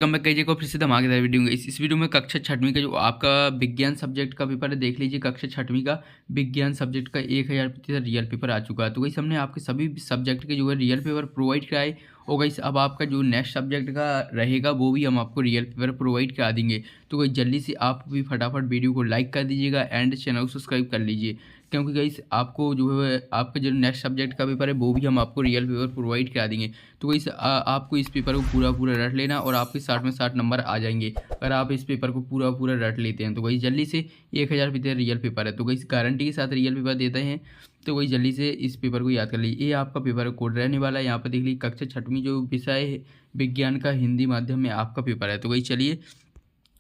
Welcome back कीजिए को फिर से धमाकेदार वीडियो में। इस वीडियो में कक्षा छठवीं का जो आपका विज्ञान सब्जेक्ट का पेपर है, देख लीजिए। कक्षा छठवीं का विज्ञान सब्जेक्ट का 1000% रियल पेपर आ चुका है। तो वैसे हमने आपके सभी सब्जेक्ट के जो है रियल पेपर प्रोवाइड कराए। और वैसे अब आपका जो नेक्स्ट सब्जेक्ट का रहेगा वो भी हम आपको रियल पेपर प्रोवाइड करा देंगे। तो वही जल्दी से आप भी फटाफट वीडियो को लाइक कर दीजिएगा एंड चैनल को सब्सक्राइब कर लीजिए, क्योंकि गाइस आपको जो है आपका जो नेक्स्ट सब्जेक्ट का पेपर है वो भी हम आपको रियल पेपर प्रोवाइड करा देंगे। तो गाइस आपको इस पेपर को पूरा रट लेना और आपके 60 में 60 नंबर आ जाएंगे अगर आप इस पेपर को पूरा रट लेते हैं। तो गाइस जल्दी से 1000% रियल पेपर है, तो गाइस गारंटी के साथ रियल पेपर देते हैं। तो वही जल्दी से इस पेपर को याद कर लीजिए। ये आपका पेपर कोड रहने वाला है। यहाँ पर देख लीजिए कक्षा छठवीं जो विषय है विज्ञान का हिंदी माध्यम में आपका पेपर है। तो वही चलिए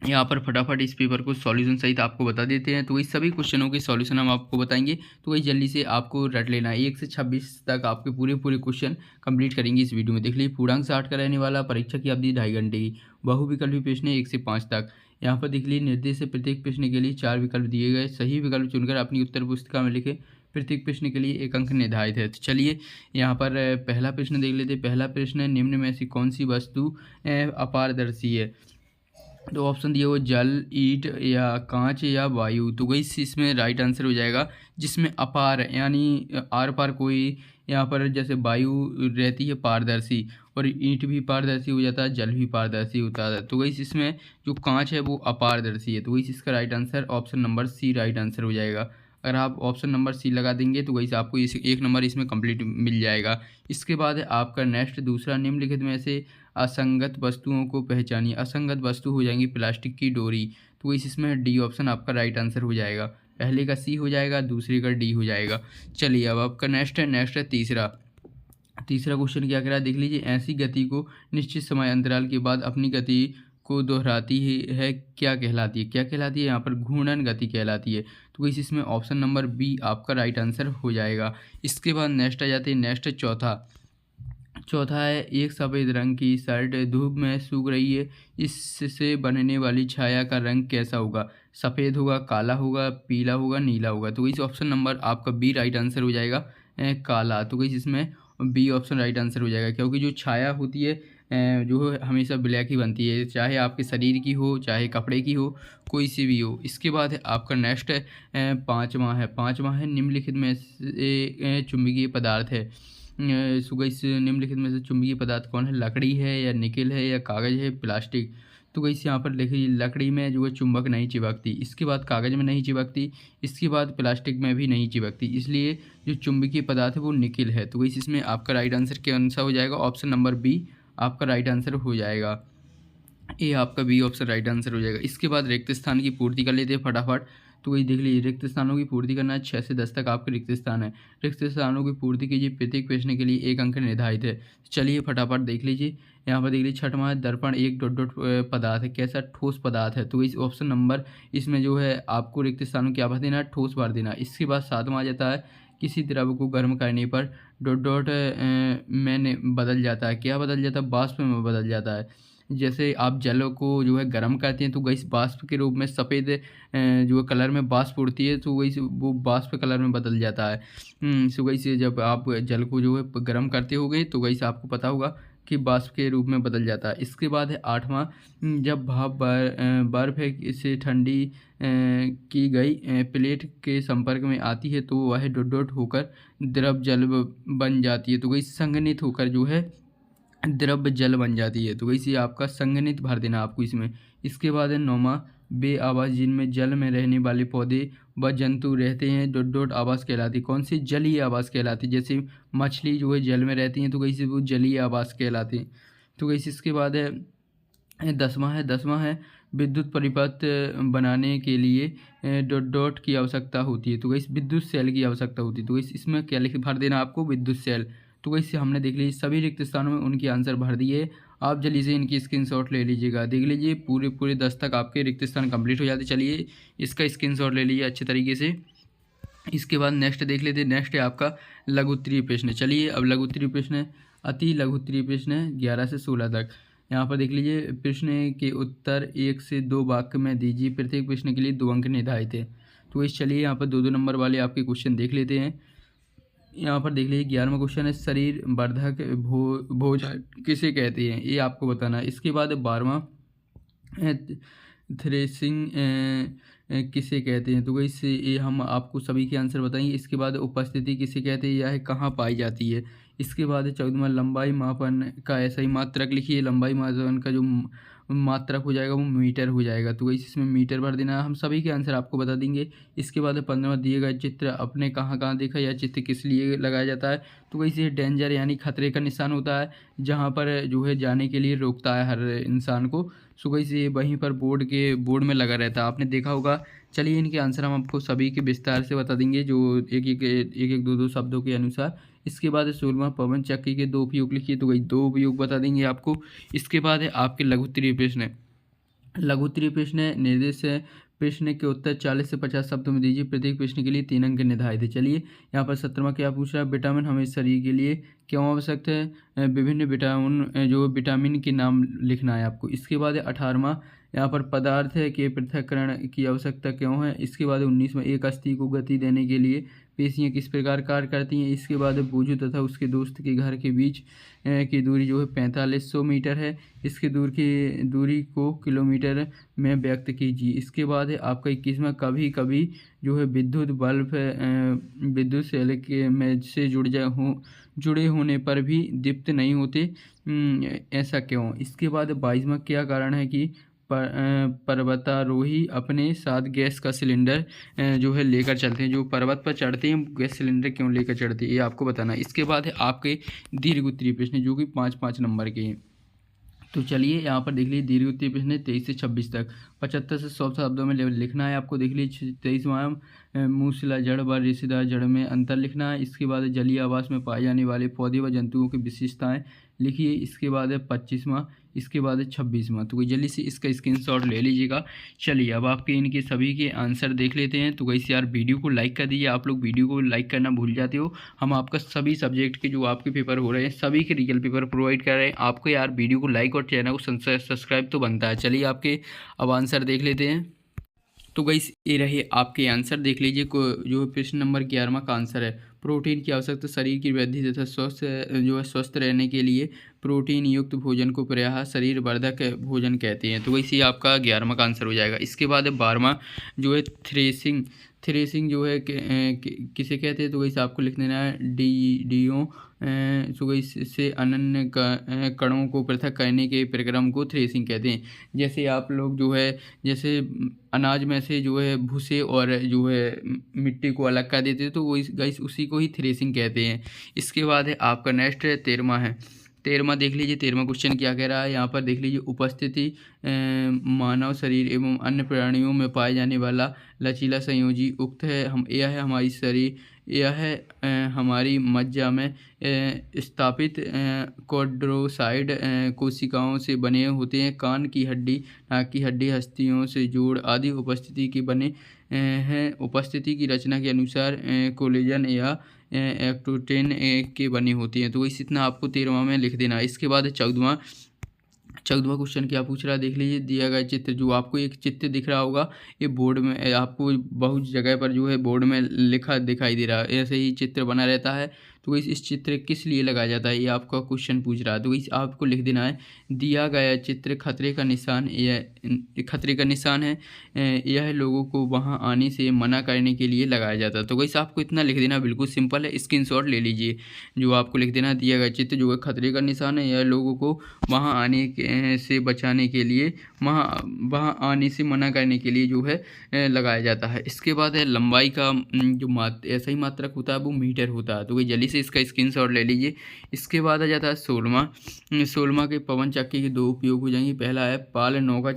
यहाँ पर फटाफट इस पेपर को सॉल्यूशन सहित आपको बता देते हैं। तो वही सभी क्वेश्चनों के सॉल्यूशन हम आपको बताएंगे। तो वही जल्दी से आपको रट लेना है। 1 से 26 तक आपके पूरे क्वेश्चन कंप्लीट करेंगे इस वीडियो में। देख लीजिए पूर्णांक 60 का रहने वाला, परीक्षा की अवधि 2.5 घंटे की, बहुविकल्पी प्रश्न 1 से 5 तक। यहाँ पर देख लीजिए निर्देश से प्रत्येक प्रश्न के लिए 4 विकल्प दिए गए। सही विकल्प चुनकर अपनी उत्तर पुस्तिका में लिखे। प्रत्येक प्रश्न के लिए 1 अंक निर्धारित है। तो चलिए यहाँ पर पहला प्रश्न देख लेते हैं। पहला प्रश्न है, निम्न में से कौन सी वस्तु अपारदर्शी है? तो ऑप्शन दिए वो जल, ईंट या कांच या वायु। तो वही इसमें राइट आंसर हो जाएगा जिसमें अपार यानी आर पार कोई, यहाँ पर जैसे वायु रहती है पारदर्शी और ईंट भी पारदर्शी हो जाता है, जल भी पारदर्शी होता है। तो वही इसमें जो कांच है वो अपारदर्शी है। तो वही इसका right answer option number C right answer हो जाएगा। अगर आप ऑप्शन नंबर सी लगा देंगे तो वही से आपको इस 1 नंबर इसमें कंप्लीट मिल जाएगा। इसके बाद है आपका नेक्स्ट दूसरा, निम्नलिखित में से असंगत वस्तुओं को पहचानिए। असंगत वस्तु हो जाएंगी प्लास्टिक की डोरी। तो इसमें डी ऑप्शन आपका राइट आंसर हो जाएगा। पहले का सी हो जाएगा, दूसरे का डी हो जाएगा। चलिए अब आपका नेक्स्ट है तीसरा। तीसरा क्वेश्चन क्या कह रहा है देख लीजिए। ऐसी गति को निश्चित समय अंतराल के बाद अपनी गति को दोहराती है क्या कहलाती है? क्या कहलाती है? यहाँ पर घूर्णन गति कहलाती है। तो इसमें ऑप्शन नंबर बी आपका राइट आंसर हो जाएगा। इसके बाद नेक्स्ट आ जाते हैं। नेक्स्ट चौथा। चौथा है, एक सफ़ेद रंग की शर्ट धूप में सूख रही है। इससे बनने वाली छाया का रंग कैसा होगा? सफ़ेद होगा, काला होगा, पीला होगा, नीला होगा। तो इस ऑप्शन नंबर आपका बी राइट आंसर हो जाएगा, काला। तो इस इसमें बी ऑप्शन राइट आंसर हो जाएगा, क्योंकि जो छाया होती है जो है हमेशा ब्लैक ही बनती है, चाहे आपके शरीर की हो चाहे कपड़े की हो, कोई सी भी हो। इसके बाद है आपका नेक्स्ट पाँचवा है निम्नलिखित में से चुंबकीय पदार्थ है। सुगा इस निम्नलिखित में से चुंबकीय पदार्थ कौन है? लकड़ी है या निकिल है या कागज़ है, प्लास्टिक। तो गई यहाँ पर देखिए लकड़ी में जो है चुंबक नहीं चिपकती, इसके बाद कागज़ में नहीं चिपकती, इसके बाद प्लास्टिक में भी नहीं चिपकती, इसलिए जो चुंबकीय पदार्थ है वो निकिल है। तो गई इसमें आपका राइट आंसर कौन सा हो जाएगा? ऑप्शन नंबर बी आपका राइट आंसर हो जाएगा। ये आपका बी ऑप्शन राइट आंसर हो जाएगा। इसके बाद रिक्त स्थान की पूर्ति कर लेते हैं फटाफट। तो वही देख लीजिए रिक्त स्थानों की पूर्ति करना है। 6 से 10 तक आपके रिक्त स्थान है। रिक्त स्थानों की पूर्ति कीजिए। प्रत्येक प्रश्न के लिए 1 अंक निर्धारित है। चलिए फटाफट देख लीजिए। यहाँ पर देख लीजिए छठवां है, दर्पण एक डॉट डॉट पदार्थ है। कैसा? ठोस पदार्थ है। तो इस ऑप्शन नंबर इसमें जो है आपको रिक्त स्थानों क्या भर देना है? ठोस भर देना। इसके बाद 7वां आ जाता है, किसी द्रव को गर्म करने पर डॉट डॉट में बदल जाता है। क्या बदल जाता है? वाष्प में बदल जाता है। जैसे आप जल को जो है गर्म करते हैं तो गैस वाष्प के रूप में सफ़ेद जो है कलर में वाष्प उड़ती है, तो वही वो वाष्प कलर में बदल जाता है। सो गैस जब आप जल को जो है गर्म करते होगे तो गैस आपको पता होगा कि वाष्प के रूप में बदल जाता है। इसके बाद है 8वां, जब भाप बर्फ से ठंडी की गई प्लेट के संपर्क में आती है तो वह डॉट डॉट होकर द्रव जल बन जाती है। तो गैस संघनित होकर जो है द्रव जल बन जाती है। तो वैसे आपका संघनित भर देना आपको इसमें। इसके बाद है 9वां, बे आवास जिनमें जल में रहने वाले पौधे व जंतु रहते हैं डॉट डॉट आवास कहलाती। कौन सी? जलीय आवास कहलाती। जैसे मछली जो है जल में रहती हैं तो कैसे वो जलीय आवास कहलाती। तो कैसे इसके बाद है 10वां है विद्युत परिपथ बनाने के लिए डॉट डॉट की आवश्यकता होती है। तो कैसे विद्युत सेल की आवश्यकता होती है। तो इसमें क्या लिख भर देना आपको? विद्युत सेल। तो वैसे हमने देख लीजिए सभी रिक्त स्थानों में उनके आंसर भर दिए। आप जल्दी से इनकी स्क्रीनशॉट ले लीजिएगा। देख लीजिए पूरे 10 तक आपके रिक्त स्थान कंप्लीट हो जाते। चलिए इसका स्क्रीनशॉट ले लीजिए अच्छे तरीके से। इसके बाद नेक्स्ट देख लेते हैं। नेक्स्ट है आपका लघु उत्तरीय प्रश्न। चलिए अब लघु उत्तरीय प्रश्न, अति लघु उत्तरीय प्रश्न है 11 से 16 तक। यहाँ पर देख लीजिए प्रश्न के उत्तर 1 से 2 वाक्य में दीजिए। प्रत्येक प्रश्न के लिए 2 अंक निर्धारित है। तो इस चलिए यहाँ पर 2-2 नंबर वाले आपके क्वेश्चन देख लेते हैं। यहाँ पर देख लीजिए 11वां क्वेश्चन है शरीर वर्धक भोजन किसे कहते हैं, ये आपको बताना है। इसके बाद 12वां थ्रेसिंग किसे कहते हैं, तो वही से ये हम आपको सभी के आंसर बताएंगे। इसके बाद उपस्थिति किसे कहते हैं, यह कहाँ पाई जाती है। इसके बाद 14वां लंबाई मापन का ऐसा ही मात्रक लिखिए। लंबाई मापन का जो मात्रक हो जाएगा वो मीटर हो जाएगा, तो वही इसमें मीटर भर देना है। हम सभी के आंसर आपको बता देंगे। इसके बाद 15वां दिए गए चित्र अपने कहाँ कहाँ देखा, यह चित्र किस लिए लगाया जाता है, तो वही से डेंजर यानी खतरे का निशान होता है, जहाँ पर जो है जाने के लिए रोकता है हर इंसान को। सुबह से वहीं पर बोर्ड में लगा रहता है, आपने देखा होगा। चलिए इनके आंसर हम आपको सभी के विस्तार से बता देंगे, जो एक दो शब्दों के अनुसार। इसके बाद 16वां पवन चक्की के 2 उपयोग लिखिए, तो वही 2 उपयोग बता देंगे आपको। इसके बाद है आपके लघु उत्तरीय प्रश्न। लघु उत्तरीय प्रश्न निर्देश प्रश्न के उत्तर 40 से 50 शब्दों में दीजिए। प्रत्येक प्रश्न के लिए 3 अंक निर्धारित है। चलिए यहाँ पर 17वां क्या पूछ रहा है, विटामिन हमें शरीर के लिए क्यों आवश्यक है। विभिन्न विटामिन के नाम लिखना है आपको। इसके बाद 18वां यहाँ पर पदार्थ के पृथक्करण की आवश्यकता क्यों है। इसके बाद 19वां एक अस्थि को गति देने के लिए पेशियाँ किस प्रकार कार्य करती हैं। इसके बाद बूझू तथा उसके दोस्त के घर के बीच की दूरी जो है 4500 मीटर है। इसके दूरी को किलोमीटर में व्यक्त कीजिए। इसके बाद है आपका 21वां कभी कभी जो है विद्युत बल्ब विद्युत सेल के में से जुड़े होने पर भी दीप्त नहीं होते, ऐसा क्यों। इसके बाद 22वां क्या कारण है कि पर्वतारोही अपने साथ गैस का सिलेंडर जो है लेकर चलते हैं। जो पर्वत पर चढ़ते हैं गैस सिलेंडर क्यों लेकर चढ़ते हैं, ये आपको बताना है। इसके बाद है आपके दीर्घ उत्तरीय प्रश्न जो कि 5-5 नंबर के हैं। तो चलिए यहाँ पर देख लीजिए दीर्घ उत्तरीय प्रश्न 23 से 26 तक 75 से 100 शब्दों में लिखना है आपको। देख लीजिए 23वां मूसला जड़ व रेशेदार जड़ में अंतर लिखना है। इसके बाद जलीय आवास में पाए जाने वाले पौधे व जंतुओं की विशेषताएं लिखिए। इसके बाद है 25वां। इसके बाद है 26वां। तो कोई जल्दी से इसका स्क्रीनशॉट ले लीजिएगा। चलिए अब आपके इनके सभी के आंसर देख लेते हैं। तो वैसे यार वीडियो को लाइक कर दीजिए, आप लोग वीडियो को लाइक करना भूल जाते हो। हम आपका सभी सब्जेक्ट के जो आपके पेपर हो रहे हैं सभी के रियल पेपर प्रोवाइड कर रहे हैं। आपको यार वीडियो को लाइक और चैनल को सब्सक्राइब तो बनता है। चलिए आपके अब आंसर देख लेते हैं। तो गाइस ये रहे आपके आंसर, देख लीजिए जो प्रश्न नंबर 11वां का आंसर है। प्रोटीन की आवश्यकता शरीर की वृद्धि तथा स्वस्थ रहने के लिए प्रोटीन युक्त भोजन को प्रायः शरीर वर्धक भोजन कहते हैं। तो वैसे आपका 11वां का आंसर हो जाएगा। इसके बाद 12वां जो है थ्रेसिंग जो है किसे कहते हैं, तो वैसे आपको लिख देना है डीओ से अनन्य कणों को पृथक करने के प्रक्रम को थ्रेसिंग कहते हैं। जैसे आप लोग जो है जैसे अनाज में से जो है भूसे और जो है मिट्टी को अलग कर देते हैं, तो वो उसी को ही थ्रेसिंग कहते हैं। इसके बाद है आपका नेक्स्ट 13वां है। 13वां देख लीजिए 13वां क्वेश्चन क्या कह रहा है। यहाँ पर देख लीजिए उपस्थिति मानव शरीर एवं अन्य प्राणियों में पाए जाने वाला लचीला संयोजी उक्त है। यह है हमारी शरीर, यह है हमारी मज्जा में स्थापित कोड्रोसाइड कोशिकाओं से बने होते हैं। कान की हड्डी, नाक की हड्डी, हस्तियों से जोड़ आदि उपस्थिति के बने हैं। उपस्थिति की रचना के अनुसार कोलेजन या एक्टोटेन के बनी होती हैं। तो इस इतना आपको 13वां में लिख देना है। इसके बाद 14वां क्वेश्चन क्या पूछ रहा है, देख लीजिए दिया गया चित्र, जो आपको एक चित्र दिख रहा होगा ये बोर्ड में आपको बहुत जगह पर जो है बोर्ड में लिखा दिखाई दे रहा है, ऐसे ही चित्र बना रहता है। तो इस चित्र किस लिए लगाया जाता है, ये आपका क्वेश्चन पूछ रहा है। तो इस आपको लिख देना है दिया गया चित्र खतरे का निशान है। यह लोगों को वहां आने से मना करने के लिए लगाया जाता है। तो वैसे आपको इतना लिख देना, बिल्कुल सिंपल है। स्क्रीनशॉट ले लीजिए। जो आपको लिख देना दिया गया चित्र जो है खतरे का निशान है, यह लोगों को वहां आने से बचाने के लिए वहाँ आने से मना करने के लिए जो है लगाया जाता है। इसके बाद है लंबाई का जो ऐसा ही मात्रक होता है वो मीटर होता है। तो वही जल्दी से इसका स्क्रीनशॉट ले लीजिए। इसके बाद आ जाता है 16वां के पवन चक्की के 2 उपयोग हो जाएंगे। पहला है पाल नौका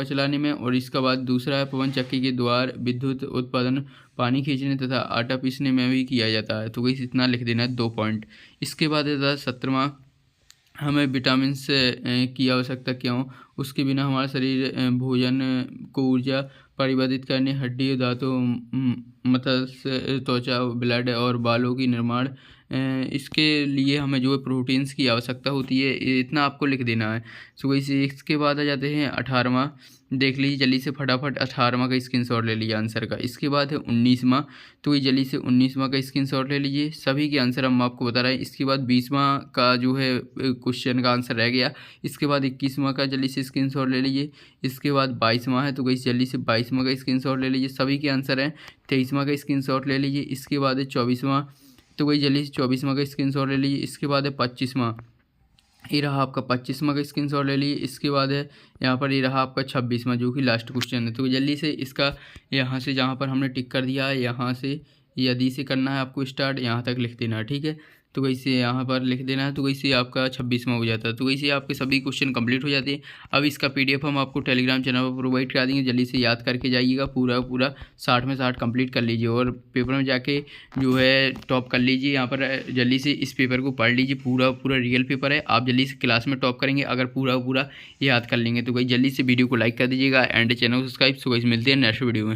चलाने में, और इसका बाद दूसरा है पवन चक्की के द्वारा विद्युत उत्पादन, पानी खींचने तथा आटा पीसने में भी किया जाता है। तो वही इतना लिख देना है 2 पॉइंट। इसके बाद है 17वां हमें विटामिन से की आवश्यकता क्यों, उसके बिना हमारा शरीर भोजन को ऊर्जा परिवर्तित करने, हड्डी, दांतों, मत्स्य, त्वचा, ब्लड और बालों की निर्माण इसके लिए हमें जो है प्रोटीन्स की आवश्यकता होती है, इतना आपको लिख देना है। सो वैसे इसके बाद आ जाते हैं 18वां, देख लीजिए जल्दी से फटाफट 18वां का स्क्रीनशॉट ले लीजिए आंसर का। इसके बाद है 19वां, तो ये जल्दी से 19वां का स्क्रीनशॉट ले लीजिए। सभी के आंसर हम आपको बता रहे हैं। इसके बाद 20वां का जो है क्वेश्चन का आंसर रह गया। इसके बाद 21वां का जल्दी से स्क्रीनशॉट ले लीजिए। इसके बाद 22वां है, तो गई जल्दी से 22वां का स्क्रीनशॉट ले लीजिए। सभी के आंसर हैं। 23वां का स्क्रीनशॉट ले लीजिए। इसके बाद है 24वां, तो वही जल्दी से 24वां का स्क्रीनशॉट ले लीजिए। इसके बाद है 25वां, ये रहा आपका 25वां का स्क्रीनशॉट ले लीजिए। इसके बाद है यहाँ पर ये रहा आपका 26वां, जो कि लास्ट क्वेश्चन है। तो जल्दी से इसका यहाँ से जहाँ पर हमने टिक कर दिया है, यहाँ से यदि से करना है आपको स्टार्ट, यहाँ तक लिख देना है, ठीक है। तो वैसे यहाँ पर लिख देना है, तो वैसे आपका 26वां हो जाता है। तो वैसे आपके सभी क्वेश्चन कंप्लीट हो जाते हैं। अब इसका PDF हम आपको टेलीग्राम चैनल पर प्रोवाइड करा देंगे। जल्दी से याद करके जाइएगा, पूरा पूरा 60 में 60 कंप्लीट कर लीजिए और पेपर में जाके जो है टॉप कर लीजिए। यहाँ पर जल्दी से इस पेपर को पढ़ लीजिए, पूरा पूरा रियल पेपर है। आप जल्दी से क्लास में टॉप करेंगे अगर पूरा पूरा याद कर लेंगे। तो भाई जल्दी से वीडियो को लाइक कर दीजिएगा एंड चैनल को सब्सक्राइब। सो गाइस मिलते हैं नेक्स्ट वीडियो में।